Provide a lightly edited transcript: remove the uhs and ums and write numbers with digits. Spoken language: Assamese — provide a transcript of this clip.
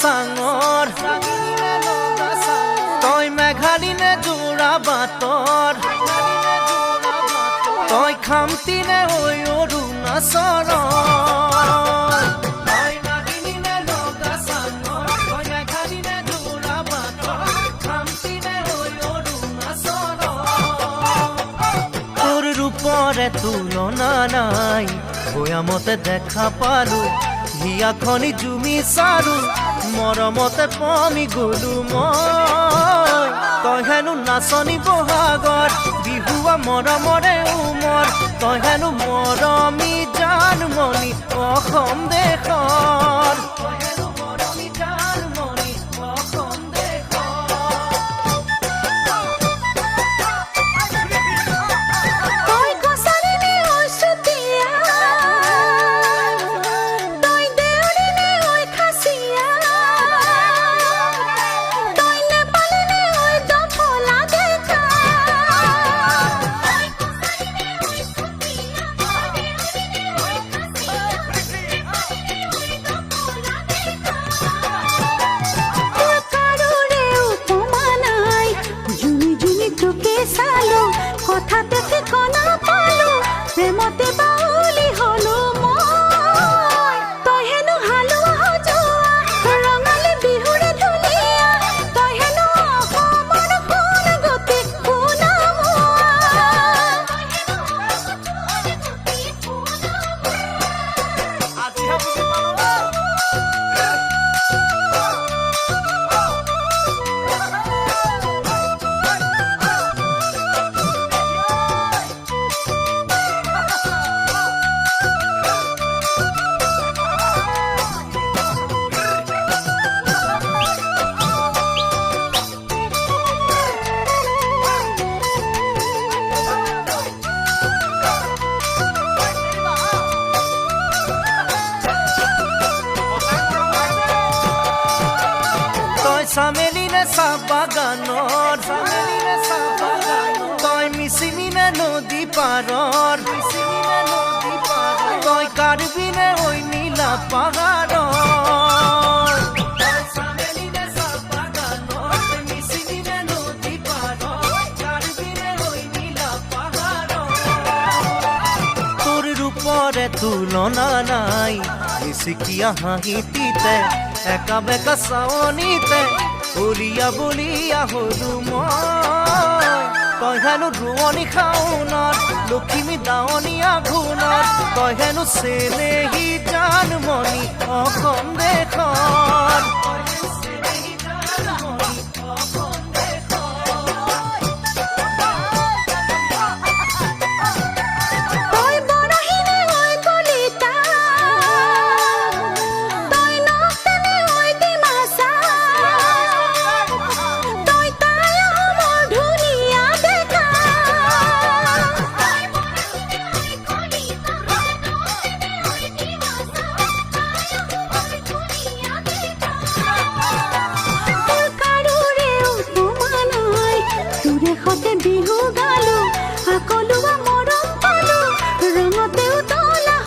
চাঙৰ তই মেঘালী নে যোৰা বাটৰ তই খামতি নে ঐ অৰুণাচলৰ তই নাগিনী নে লগা চাঙৰ তই মেঘালী নে যোৰা বাটৰ খামতি নে ঐ অৰুণাচলৰ তোৰ ৰূপৰে তুলনা নাই ভৈয়ামতে দেখা পালো হিয়াখনি জুমি চাৰু মৰমতে পমি গলো মই তই হেনো নাচনি বহাগৰ বিহুৱা মৰমৰে উমৰ তই হেনো মৰমী জানমণি অসম দেশৰ তই হেনো মৰমী জানমণি অসম কথাতে ঠিকনা পালো প্ৰেমতে বাউলি হলো মই তই হেনো হালোৱা সজোৱা ৰঙালী বিহুৰে ধুনীয়া তই হেনো অসমৰ সোণ গতি চামেলি নে চাহ বাগানৰ তই মিচিমি নে নদী পাৰৰ তই কাৰ্বি নে ঐ নীলা পাহাৰৰ তোৰ ৰূপৰে তুলনা নাই মিচিকিয়া হাঁহিটিতে একা বেকা চাৱনিতে উলিয়া বুলিয়া হলো মই তই হেনো ৰোৱনী খাওনত লখিমী দাৱনী আঘোণত তই হেনো চেনেহী জানমণি অসম দেশৰ